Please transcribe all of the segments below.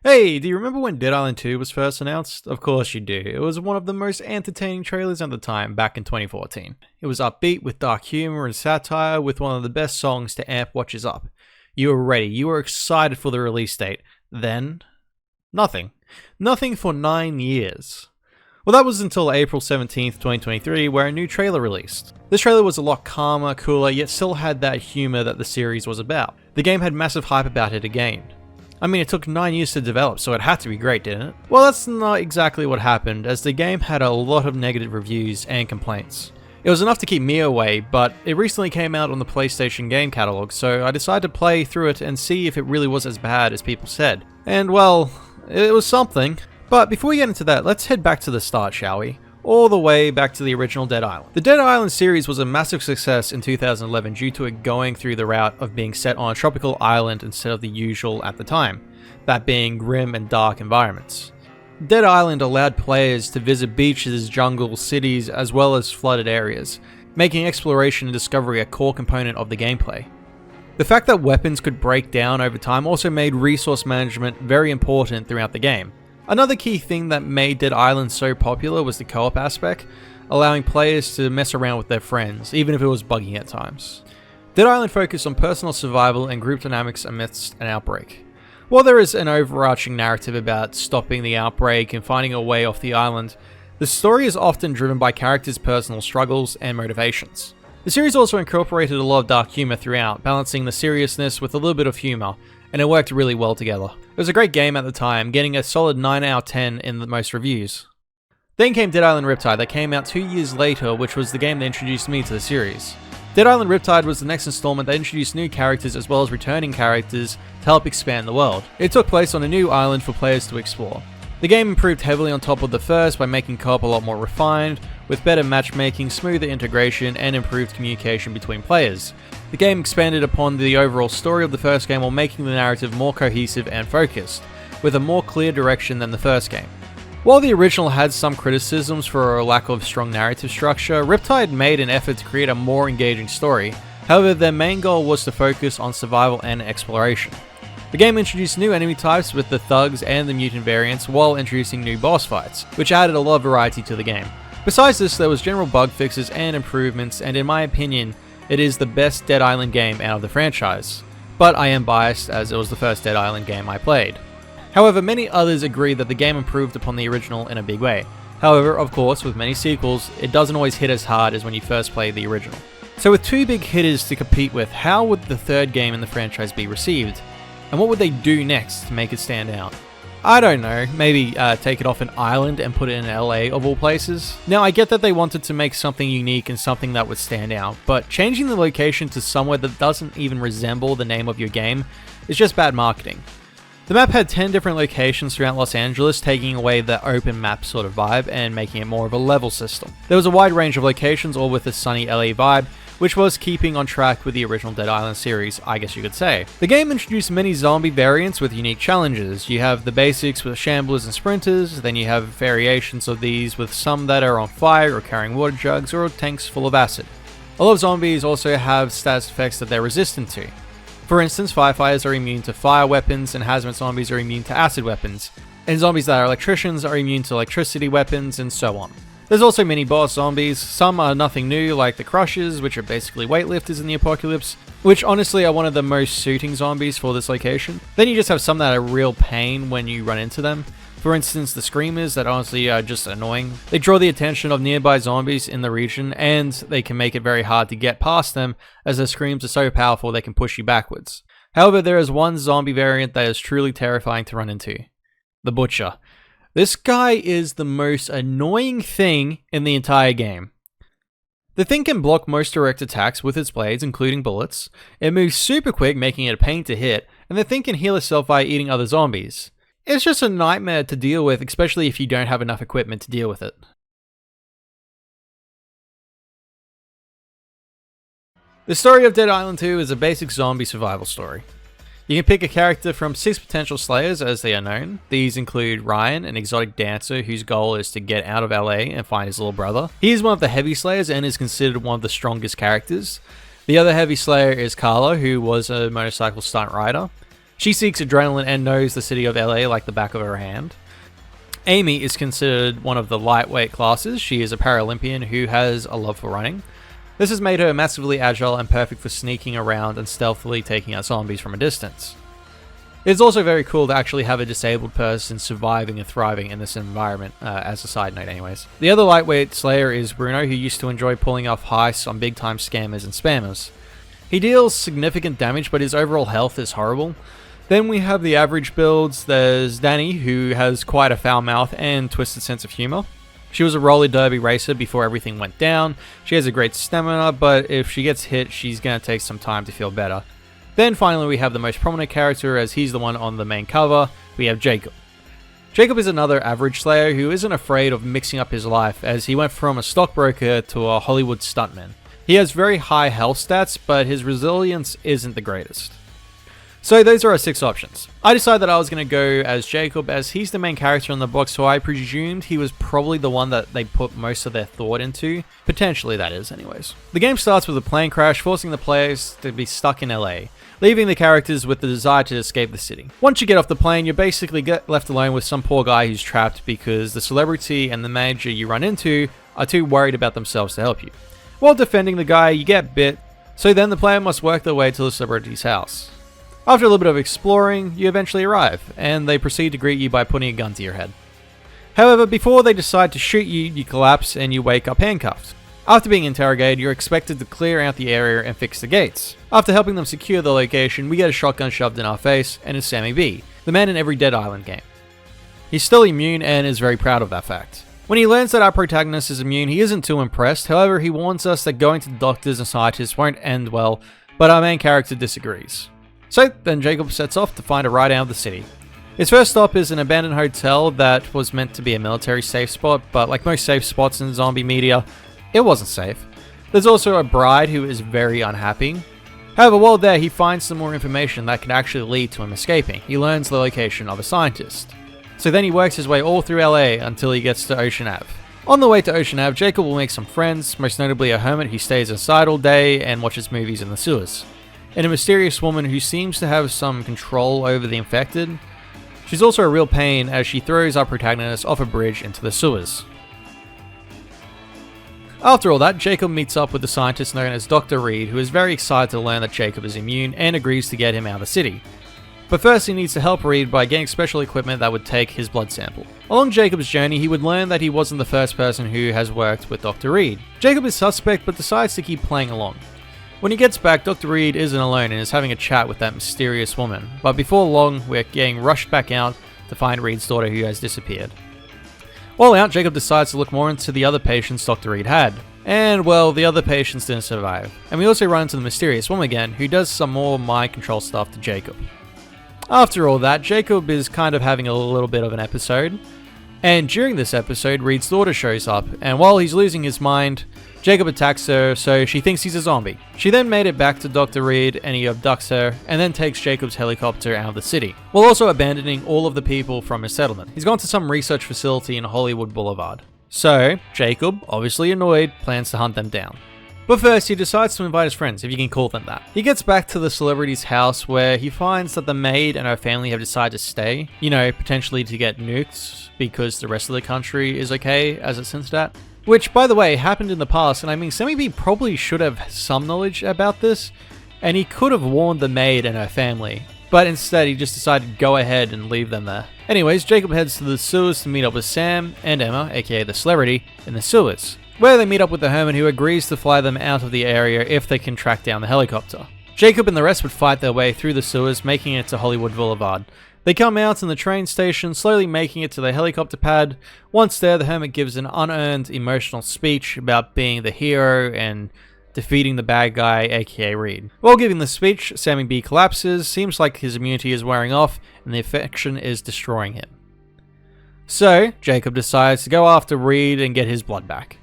Hey, do you remember when Dead Island 2 was first announced? Of course you do. It was one of the most entertaining trailers at the time, back in 2014. It was upbeat with dark humor and satire, with one of the best songs to amp watchers up. You were ready, you were excited for the release date. Then, nothing. Nothing for 9 years. Well, that was until April 17th, 2023, where a new trailer released. This trailer was a lot calmer, cooler, yet still had that humor that the series was about. The game had massive hype about it again. I mean, it took 9 years to develop, so it had to be great, didn't it? Well, that's not exactly what happened, as the game had a lot of negative reviews and complaints. It was enough to keep me away, but it recently came out on the PlayStation game catalog, so I decided to play through it and see if it really was as bad as people said. And well, it was something. But before we get into that, let's head back to the start, shall we? All the way back to the original Dead Island. The Dead Island series was a massive success in 2011 due to it going through the route of being set on a tropical island instead of the usual at the time, that being grim and dark environments. Dead Island allowed players to visit beaches, jungles, cities, as well as flooded areas, making exploration and discovery a core component of the gameplay. The fact that weapons could break down over time also made resource management very important throughout the game. Another key thing that made Dead Island so popular was the co-op aspect, allowing players to mess around with their friends, even if it was buggy at times. Dead Island focused on personal survival and group dynamics amidst an outbreak. While there is an overarching narrative about stopping the outbreak and finding a way off the island, the story is often driven by characters' personal struggles and motivations. The series also incorporated a lot of dark humor throughout, balancing the seriousness with a little bit of humor, and it worked really well together. It was a great game at the time, getting a solid 9 out of 10 in the most reviews. Then came Dead Island Riptide that came out 2 years later, which was the game that introduced me to the series. Dead Island Riptide was the next installment that introduced new characters as well as returning characters to help expand the world. It took place on a new island for players to explore. The game improved heavily on top of the first by making co-op a lot more refined, with better matchmaking, smoother integration, and improved communication between players. The game expanded upon the overall story of the first game while making the narrative more cohesive and focused, with a more clear direction than the first game. While the original had some criticisms for a lack of strong narrative structure, Riptide made an effort to create a more engaging story. However, their main goal was to focus on survival and exploration. The game introduced new enemy types with the thugs and the mutant variants while introducing new boss fights, which added a lot of variety to the game. Besides this, there was general bug fixes and improvements, and in my opinion, it is the best Dead Island game out of the franchise. But I am biased as it was the first Dead Island game I played. However, many others agree that the game improved upon the original in a big way. However, of course, with many sequels, it doesn't always hit as hard as when you first played the original. So with two big hitters to compete with, how would the third game in the franchise be received? And what would they do next to make it stand out? I don't know, maybe take it off an island and put it in LA of all places? Now, I get that they wanted to make something unique and something that would stand out, but changing the location to somewhere that doesn't even resemble the name of your game is just bad marketing. The map had 10 different locations throughout Los Angeles, taking away the open map sort of vibe and making it more of a level system. There was a wide range of locations, all with a sunny LA vibe, which was keeping on track with the original Dead Island series, I guess you could say. The game introduced many zombie variants with unique challenges. You have the basics with shamblers and sprinters, then you have variations of these with some that are on fire or carrying water jugs or tanks full of acid. A lot of zombies also have status effects that they're resistant to. For instance, firefighters are immune to fire weapons and hazmat zombies are immune to acid weapons, and zombies that are electricians are immune to electricity weapons and so on. There's also mini boss zombies. Some are nothing new, like the Crushers, which are basically weightlifters in the apocalypse, which honestly are one of the most suiting zombies for this location. Then you just have some that are real pain when you run into them. For instance, the Screamers that honestly are just annoying. They draw the attention of nearby zombies in the region, and they can make it very hard to get past them, as their screams are so powerful they can push you backwards. However, there is one zombie variant that is truly terrifying to run into. The Butcher. This guy is the most annoying thing in the entire game. The thing can block most direct attacks with its blades, including bullets. It moves super quick, making it a pain to hit, and the thing can heal itself by eating other zombies. It's just a nightmare to deal with, especially if you don't have enough equipment to deal with it. The story of Dead Island 2 is a basic zombie survival story. You can pick a character from 6 potential slayers as they are known. These include Ryan, an exotic dancer whose goal is to get out of LA and find his little brother. He is one of the heavy slayers and is considered one of the strongest characters. The other heavy slayer is Carla, who was a motorcycle stunt rider. She seeks adrenaline and knows the city of LA like the back of her hand. Amy is considered one of the lightweight classes. She is a Paralympian who has a love for running. This has made her massively agile and perfect for sneaking around and stealthily taking out zombies from a distance. It's also very cool to actually have a disabled person surviving and thriving in this environment, as a side note anyways. The other lightweight slayer is Bruno, who used to enjoy pulling off heists on big time scammers and spammers. He deals significant damage, but his overall health is horrible. Then we have the average builds. There's Danny, who has quite a foul mouth and twisted sense of humor. She was a roller derby racer before everything went down. She has a great stamina, but if she gets hit, she's going to take some time to feel better. Then finally we have the most prominent character, as he's the one on the main cover. We have Jacob. Jacob is another average slayer who isn't afraid of mixing up his life, as he went from a stockbroker to a Hollywood stuntman. He has very high health stats, but his resilience isn't the greatest. So those are our 6 options. I decided that I was going to go as Jacob, as he's the main character in the book, so I presumed he was probably the one that they put most of their thought into. Potentially, that is, anyways. The game starts with a plane crash, forcing the players to be stuck in LA, leaving the characters with the desire to escape the city. Once you get off the plane, you basically get left alone with some poor guy who's trapped because the celebrity and the manager you run into are too worried about themselves to help you. While defending the guy, you get bit, so then the player must work their way to the celebrity's house. After a little bit of exploring, you eventually arrive, and they proceed to greet you by putting a gun to your head. However, before they decide to shoot you, you collapse and you wake up handcuffed. After being interrogated, you're expected to clear out the area and fix the gates. After helping them secure the location, we get a shotgun shoved in our face, and it's Sammy B, the man in every Dead Island game. He's still immune and is very proud of that fact. When he learns that our protagonist is immune, he isn't too impressed. However, he warns us that going to the doctors and scientists won't end well, but our main character disagrees. So then Jacob sets off to find a ride out of the city. His first stop is an abandoned hotel that was meant to be a military safe spot, but like most safe spots in zombie media, it wasn't safe. There's also a bride who is very unhappy. However, while there, he finds some more information that can actually lead to him escaping. He learns the location of a scientist. So then he works his way all through LA until he gets to Ocean Ave. On the way to Ocean Ave, Jacob will make some friends, most notably a hermit who stays inside all day and watches movies in the sewers, and a mysterious woman who seems to have some control over the infected. She's also a real pain as she throws our protagonist off a bridge into the sewers. After all that, Jacob meets up with the scientist known as Dr. Reed, who is very excited to learn that Jacob is immune and agrees to get him out of the city. But first he needs to help Reed by getting special equipment that would take his blood sample. Along Jacob's journey, he would learn that he wasn't the first person who has worked with Dr. Reed. Jacob is suspect but decides to keep playing along. When he gets back, Dr. Reed isn't alone and is having a chat with that mysterious woman, but before long, we're getting rushed back out to find Reed's daughter who has disappeared. While out, Jacob decides to look more into the other patients Dr. Reed had, and well, the other patients didn't survive. And we also run into the mysterious woman again, who does some more mind control stuff to Jacob. After all that, Jacob is kind of having a little bit of an episode, and during this episode, Reed's daughter shows up, and while he's losing his mind, Jacob attacks her, so she thinks he's a zombie. She then made it back to Dr. Reed, and he abducts her, and then takes Jacob's helicopter out of the city, while also abandoning all of the people from his settlement. He's gone to some research facility in Hollywood Boulevard. So, Jacob, obviously annoyed, plans to hunt them down. But first, he decides to invite his friends, if you can call them that. He gets back to the celebrity's house, where he finds that the maid and her family have decided to stay, potentially to get nuked, because the rest of the country is okay, as it's hinted at. Which, by the way, happened in the past, and I mean, Sammy B probably should have some knowledge about this, and he could have warned the maid and her family, but instead he just decided to go ahead and leave them there. Anyways, Jacob heads to the sewers to meet up with Sam and Emma, aka the celebrity, in the sewers, where they meet up with the hermit who agrees to fly them out of the area if they can track down the helicopter. Jacob and the rest would fight their way through the sewers, making it to Hollywood Boulevard. They come out in the train station, slowly making it to the helicopter pad. Once there, the hermit gives an unearned emotional speech about being the hero and defeating the bad guy, aka Reed. While giving the speech, Sammy B collapses, seems like his immunity is wearing off, and the infection is destroying him. So, Jacob decides to go after Reed and get his blood back.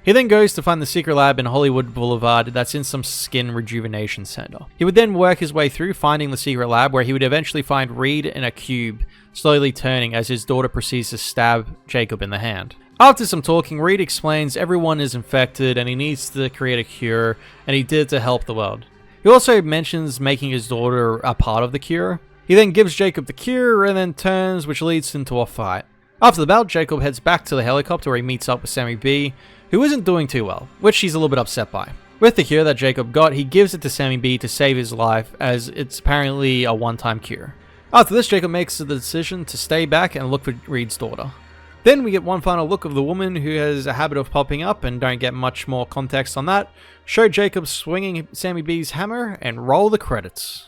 He then goes to find the secret lab in Hollywood Boulevard that's in some skin rejuvenation center. He would then work his way through, finding the secret lab, where he would eventually find Reed in a cube, slowly turning as his daughter proceeds to stab Jacob in the hand. After some talking, Reed explains everyone is infected and he needs to create a cure, and he did to help the world. He also mentions making his daughter a part of the cure. He then gives Jacob the cure and then turns, which leads into a fight. After the battle, Jacob heads back to the helicopter where he meets up with Sammy B, who isn't doing too well, which he's a little bit upset by. With the cure that Jacob got, he gives it to Sammy B to save his life, as it's apparently a one-time cure. After this, Jacob makes the decision to stay back and look for Reed's daughter. Then we get one final look of the woman who has a habit of popping up, and don't get much more context on that. Show Jacob swinging Sammy B's hammer, and roll the credits.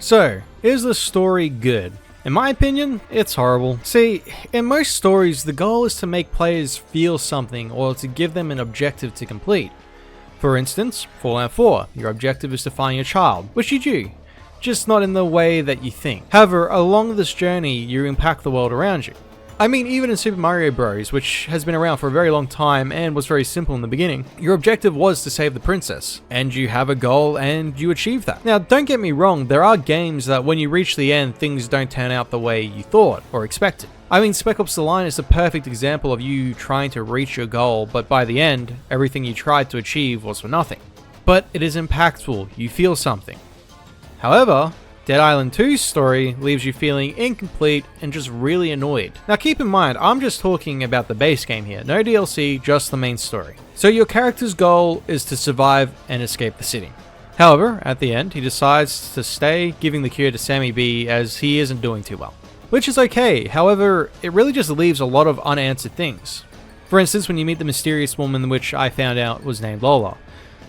So, is the story good? In my opinion, it's horrible. See, in most stories, the goal is to make players feel something or to give them an objective to complete. For instance, Fallout 4, your objective is to find your child, which you do, just not in the way that you think. However, along this journey, you impact the world around you. I mean, even in Super Mario Bros., which has been around for a very long time and was very simple in the beginning, your objective was to save the princess, and you have a goal and you achieve that. Now, don't get me wrong, there are games that when you reach the end, things don't turn out the way you thought or expected. I mean, Spec Ops: The Line is a perfect example of you trying to reach your goal, but by the end, everything you tried to achieve was for nothing. But it is impactful, you feel something. However, Dead Island 2's story leaves you feeling incomplete and just really annoyed. Now keep in mind, I'm just talking about the base game here, no DLC, just the main story. So your character's goal is to survive and escape the city. However, at the end, he decides to stay, giving the cure to Sammy B as he isn't doing too well. Which is okay, however, it really just leaves a lot of unanswered things. For instance, when you meet the mysterious woman, which I found out was named Lola,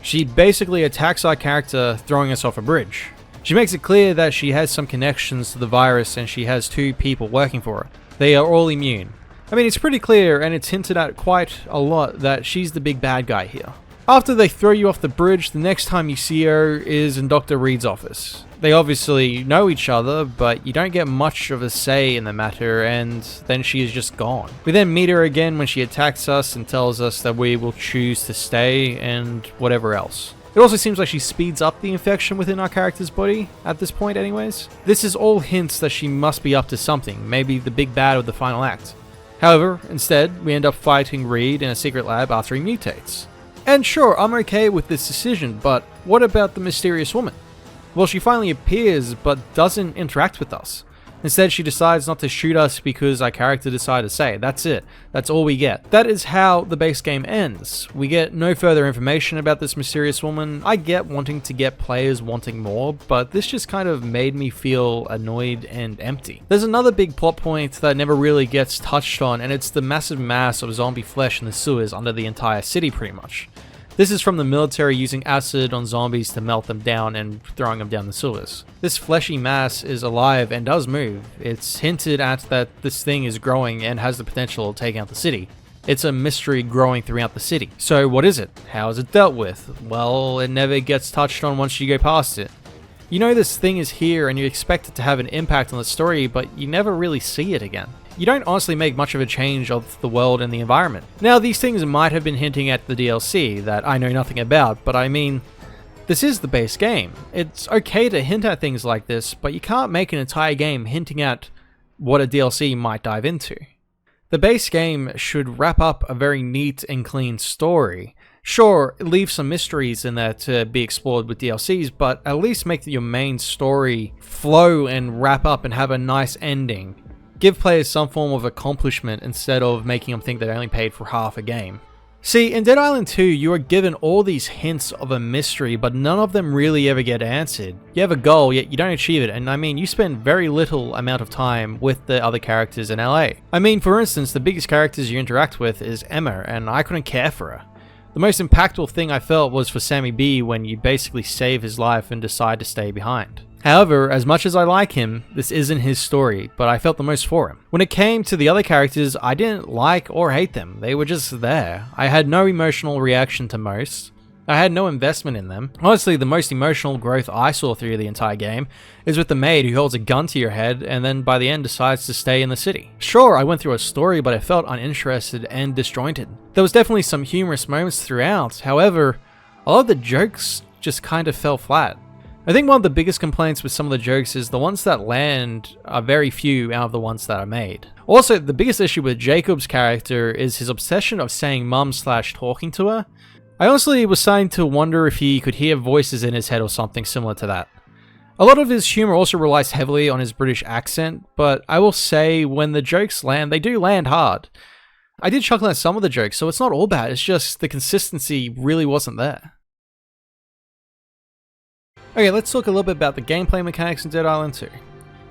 she basically attacks our character, throwing us off a bridge. She makes it clear that she has some connections to the virus and she has 2 people working for her. They are all immune. I mean, it's pretty clear and it's hinted at quite a lot that she's the big bad guy here. After they throw you off the bridge, the next time you see her is in Dr. Reed's office. They obviously know each other, but you don't get much of a say in the matter, and then she is just gone. We then meet her again when she attacks us and tells us that we will choose to stay and whatever else. It also seems like she speeds up the infection within our character's body, at this point anyways. This is all hints that she must be up to something, maybe the big bad of the final act. However, instead, we end up fighting Reed in a secret lab after he mutates. And sure, I'm okay with this decision, but what about the mysterious woman? Well, she finally appears, but doesn't interact with us. Instead, she decides not to shoot us because our character decided to say, that's it. That's all we get. That is how the base game ends. We get no further information about this mysterious woman. I get wanting to get players wanting more, but this just kind of made me feel annoyed and empty. There's another big plot point that never really gets touched on, and it's the massive mass of zombie flesh in the sewers under the entire city pretty much. This is from the military using acid on zombies to melt them down and throwing them down the sewers. This fleshy mass is alive and does move. It's hinted at that this thing is growing and has the potential of taking out the city. It's a mystery growing throughout the city. So what is it? How is it dealt with? Well, it never gets touched on once you go past it. You know this thing is here and you expect it to have an impact on the story, but you never really see it again. You don't honestly make much of a change of the world and the environment. Now, these things might have been hinting at the DLC that I know nothing about, but I mean, this is the base game. It's okay to hint at things like this, but you can't make an entire game hinting at what a DLC might dive into. The base game should wrap up a very neat and clean story. Sure, leave some mysteries in there to be explored with DLCs, but at least make your main story flow and wrap up and have a nice ending. Give players some form of accomplishment instead of making them think they only paid for half a game. See, in Dead Island 2, you are given all these hints of a mystery, but none of them really ever get answered. You have a goal, yet you don't achieve it, and I mean, you spend very little amount of time with the other characters in LA. I mean, for instance, the biggest characters you interact with is Emma, and I couldn't care for her. The most impactful thing I felt was for Sammy B when you basically save his life and decide to stay behind. However, as much as I like him, this isn't his story, but I felt the most for him. When it came to the other characters, I didn't like or hate them, they were just there. I had no emotional reaction to most. I had no investment in them. Honestly, the most emotional growth I saw through the entire game is with the maid who holds a gun to your head and then by the end decides to stay in the city. Sure, I went through a story, but I felt uninterested and disjointed. There was definitely some humorous moments throughout, however, a lot of the jokes just kind of fell flat. I think one of the biggest complaints with some of the jokes is the ones that land are very few out of the ones that are made. Also, the biggest issue with Jacob's character is his obsession of saying mum/talking to her. I honestly was starting to wonder if he could hear voices in his head or something similar to that. A lot of his humour also relies heavily on his British accent, but I will say when the jokes land, they do land hard. I did chuckle at some of the jokes, so it's not all bad, it's just the consistency really wasn't there. Okay, let's talk a little bit about the gameplay mechanics in Dead Island 2.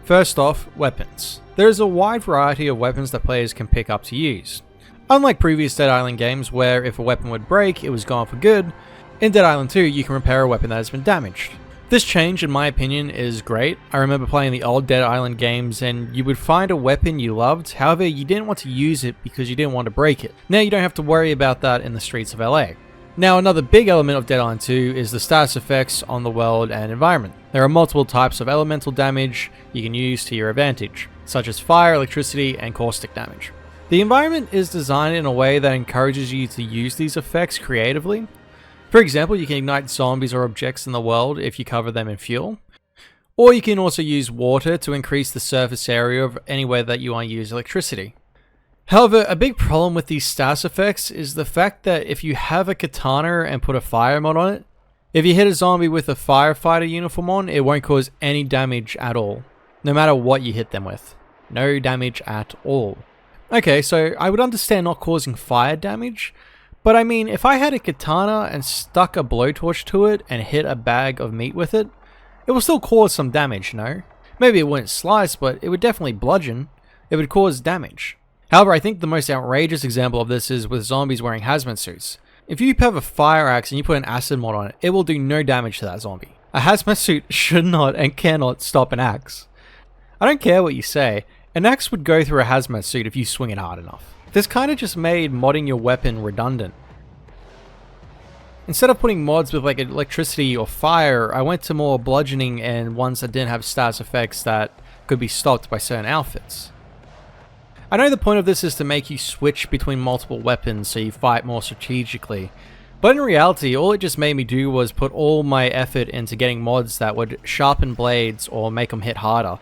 First off, weapons. There is a wide variety of weapons that players can pick up to use. Unlike previous Dead Island games where if a weapon would break, it was gone for good, in Dead Island 2 you can repair a weapon that has been damaged. This change, in my opinion, is great. I remember playing the old Dead Island games and you would find a weapon you loved, however you didn't want to use it because you didn't want to break it. Now you don't have to worry about that in the streets of LA. Now another big element of Dead Island 2 is the status effects on the world and environment. There are multiple types of elemental damage you can use to your advantage, such as fire, electricity, and caustic damage. The environment is designed in a way that encourages you to use these effects creatively. For example, you can ignite zombies or objects in the world if you cover them in fuel. Or you can also use water to increase the surface area of anywhere that you want to use electricity. However, a big problem with these status effects is the fact that if you have a katana and put a fire mod on it, if you hit a zombie with a firefighter uniform on, it won't cause any damage at all, no matter what you hit them with. No damage at all. Okay, so I would understand not causing fire damage, but I mean, if I had a katana and stuck a blowtorch to it and hit a bag of meat with it, it will still cause some damage, no? Maybe it wouldn't slice, but it would definitely bludgeon. It would cause damage. However, I think the most outrageous example of this is with zombies wearing hazmat suits. If you have a fire axe and you put an acid mod on it, it will do no damage to that zombie. A hazmat suit should not and cannot stop an axe. I don't care what you say, an axe would go through a hazmat suit if you swing it hard enough. This kind of just made modding your weapon redundant. Instead of putting mods with like electricity or fire, I went to more bludgeoning and ones that didn't have status effects that could be stopped by certain outfits. I know the point of this is to make you switch between multiple weapons so you fight more strategically, but in reality all it just made me do was put all my effort into getting mods that would sharpen blades or make them hit harder,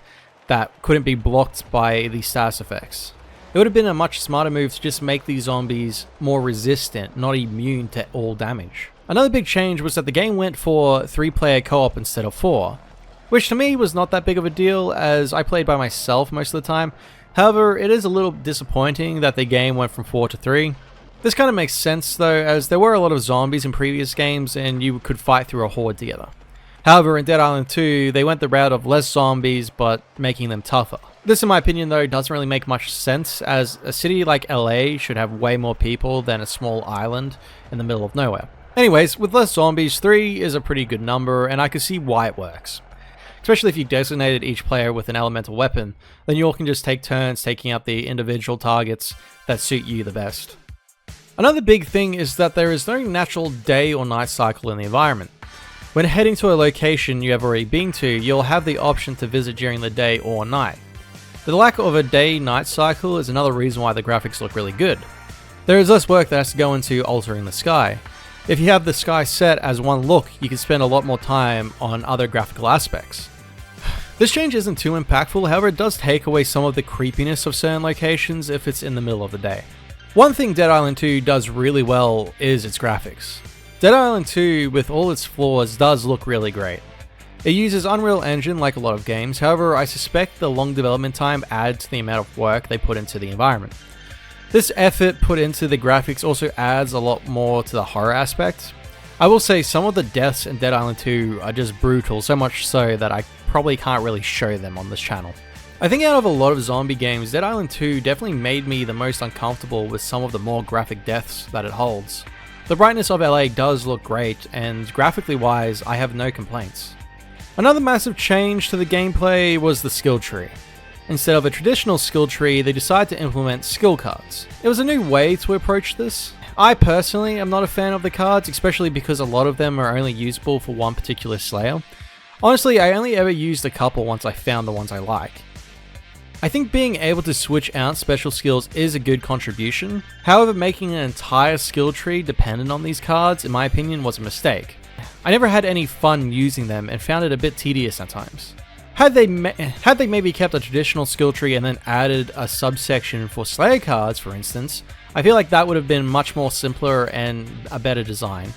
that couldn't be blocked by the status effects. It would have been a much smarter move to just make these zombies more resistant, not immune to all damage. Another big change was that the game went for 3-player co-op instead of 4, which to me was not that big of a deal as I played by myself most of the time. However, it is a little disappointing that the game went from 4 to 3. This kind of makes sense though, as there were a lot of zombies in previous games and you could fight through a horde together. However, in Dead Island 2, they went the route of less zombies but making them tougher. This in my opinion though doesn't really make much sense, as a city like LA should have way more people than a small island in the middle of nowhere. Anyways, with less zombies, 3 is a pretty good number and I can see why it works. Especially if you designated each player with an elemental weapon, then you all can just take turns taking out the individual targets that suit you the best. Another big thing is that there is no natural day or night cycle in the environment. When heading to a location you have already been to, you'll have the option to visit during the day or night. The lack of a day-night cycle is another reason why the graphics look really good. There is less work that has to go into altering the sky. If you have the sky set as one look, you can spend a lot more time on other graphical aspects. This change isn't too impactful, however it does take away some of the creepiness of certain locations if it's in the middle of the day. One thing Dead Island 2 does really well is its graphics. Dead Island 2, with all its flaws, does look really great. It uses Unreal Engine like a lot of games, however I suspect the long development time adds to the amount of work they put into the environment. This effort put into the graphics also adds a lot more to the horror aspect. I will say some of the deaths in Dead Island 2 are just brutal, so much so that I probably can't really show them on this channel. I think out of a lot of zombie games, Dead Island 2 definitely made me the most uncomfortable with some of the more graphic deaths that it holds. The brightness of LA does look great, and graphically wise, I have no complaints. Another massive change to the gameplay was the skill tree. Instead of a traditional skill tree, they decided to implement skill cards. It was a new way to approach this. I personally am not a fan of the cards, especially because a lot of them are only usable for one particular slayer. Honestly, I only ever used a couple once I found the ones I like. I think being able to switch out special skills is a good contribution. However, making an entire skill tree dependent on these cards, in my opinion, was a mistake. I never had any fun using them and found it a bit tedious at times. Had they maybe kept a traditional skill tree and then added a subsection for Slayer cards, for instance, I feel like that would have been much more simpler and a better design.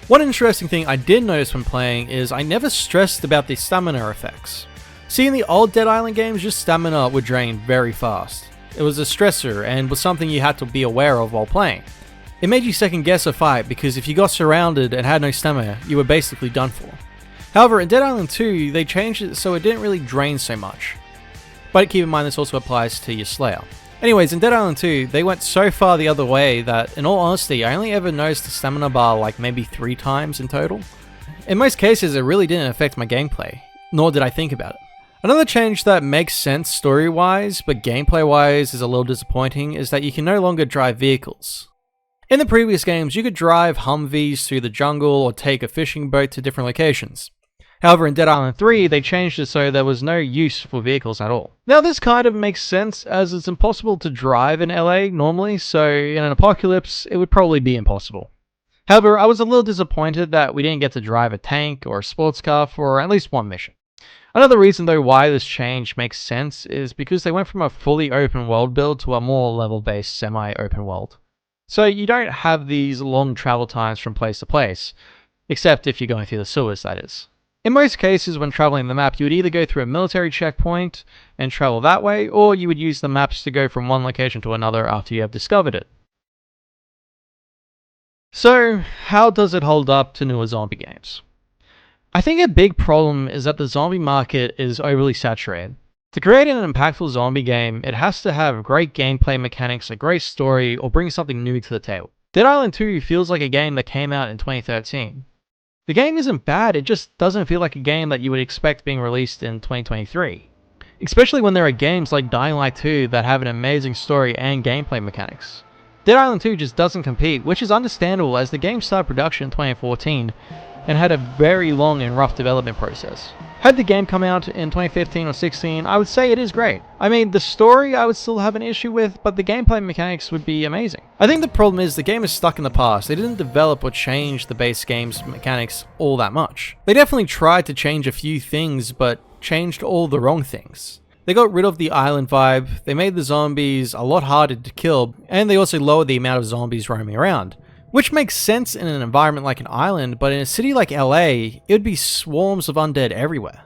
One interesting thing I did notice when playing is I never stressed about the stamina effects. See, in the old Dead Island games, your stamina would drain very fast. It was a stressor and was something you had to be aware of while playing. It made you second guess a fight because if you got surrounded and had no stamina, you were basically done for. However, in Dead Island 2, they changed it so it didn't really drain so much. But keep in mind this also applies to your Slayer. Anyways, in Dead Island 2, they went so far the other way that, in all honesty, I only ever noticed the stamina bar like maybe 3 times in total. In most cases, it really didn't affect my gameplay, nor did I think about it. Another change that makes sense story-wise, but gameplay-wise is a little disappointing, is that you can no longer drive vehicles. In the previous games, you could drive Humvees through the jungle or take a fishing boat to different locations. However, in Dead Island 3, they changed it so there was no use for vehicles at all. Now this kind of makes sense, as it's impossible to drive in LA normally, so in an apocalypse, it would probably be impossible. However, I was a little disappointed that we didn't get to drive a tank or a sports car for at least one mission. Another reason though why this change makes sense is because they went from a fully open world build to a more level-based semi-open world. So you don't have these long travel times from place to place, except if you're going through the sewers, that is. In most cases when traveling the map, you would either go through a military checkpoint and travel that way, or you would use the maps to go from one location to another after you have discovered it. So, how does it hold up to newer zombie games? I think a big problem is that the zombie market is overly saturated. To create an impactful zombie game, it has to have great gameplay mechanics, a great story, or bring something new to the table. Dead Island 2 feels like a game that came out in 2013. The game isn't bad, it just doesn't feel like a game that you would expect being released in 2023. Especially when there are games like Dying Light 2 that have an amazing story and gameplay mechanics. Dead Island 2 just doesn't compete, which is understandable as the game started production in 2014 and had a very long and rough development process. Had the game come out in 2015 or 16, I would say it is great. I mean, the story I would still have an issue with, but the gameplay mechanics would be amazing. I think the problem is the game is stuck in the past. They didn't develop or change the base game's mechanics all that much. They definitely tried to change a few things, but changed all the wrong things. They got rid of the island vibe, they made the zombies a lot harder to kill, and they also lowered the amount of zombies roaming around. Which makes sense in an environment like an island, but in a city like LA, it would be swarms of undead everywhere.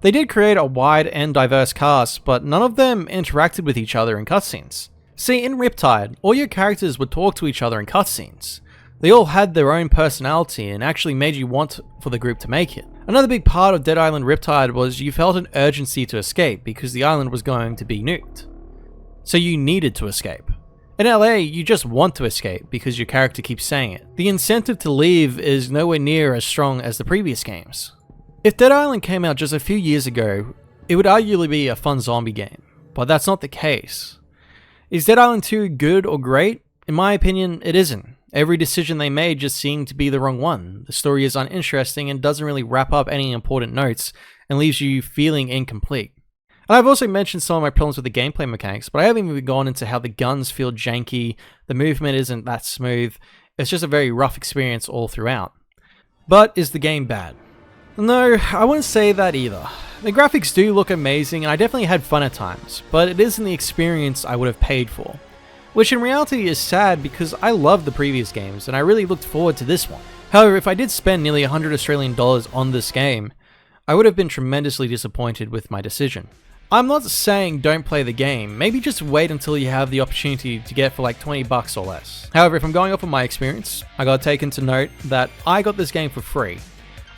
They did create a wide and diverse cast, but none of them interacted with each other in cutscenes. See, in Riptide, all your characters would talk to each other in cutscenes. They all had their own personality and actually made you want for the group to make it. Another big part of Dead Island Riptide was you felt an urgency to escape because the island was going to be nuked. So you needed to escape. In LA, you just want to escape because your character keeps saying it. The incentive to leave is nowhere near as strong as the previous games. If Dead Island came out just a few years ago, it would arguably be a fun zombie game, but that's not the case. Is Dead Island 2 good or great? In my opinion, it isn't. Every decision they made just seemed to be the wrong one. The story is uninteresting and doesn't really wrap up any important notes and leaves you feeling incomplete. And I've also mentioned some of my problems with the gameplay mechanics, but I haven't even gone into how the guns feel janky, the movement isn't that smooth, it's just a very rough experience all throughout. But is the game bad? No, I wouldn't say that either. The graphics do look amazing and I definitely had fun at times, but it isn't the experience I would have paid for. Which in reality is sad because I loved the previous games and I really looked forward to this one. However, if I did spend nearly $100 Australian on this game, I would have been tremendously disappointed with my decision. I'm not saying don't play the game, maybe just wait until you have the opportunity to get it for like $20 or less. However, if I'm going off of my experience, I gotta take into note that I got this game for free.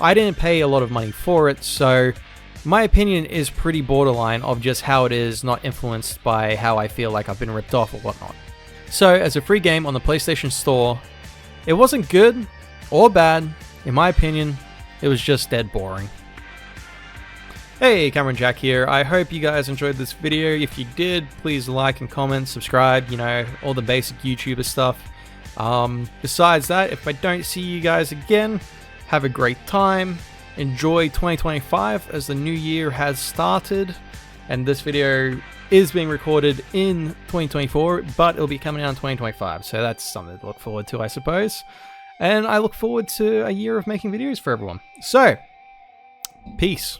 I didn't pay a lot of money for it, so my opinion is pretty borderline of just how it is, not influenced by how I feel like I've been ripped off or whatnot. So, as a free game on the PlayStation Store, it wasn't good or bad. In my opinion, it was just dead boring. Hey, Cameron Jack here. I hope you guys enjoyed this video. If you did, please like and comment, subscribe, you know, all the basic YouTuber stuff. Besides that, if I don't see you guys again, have a great time. Enjoy 2025 as the new year has started. And this video is being recorded in 2024, but it'll be coming out in 2025. So that's something to look forward to, I suppose. And I look forward to a year of making videos for everyone. So, peace.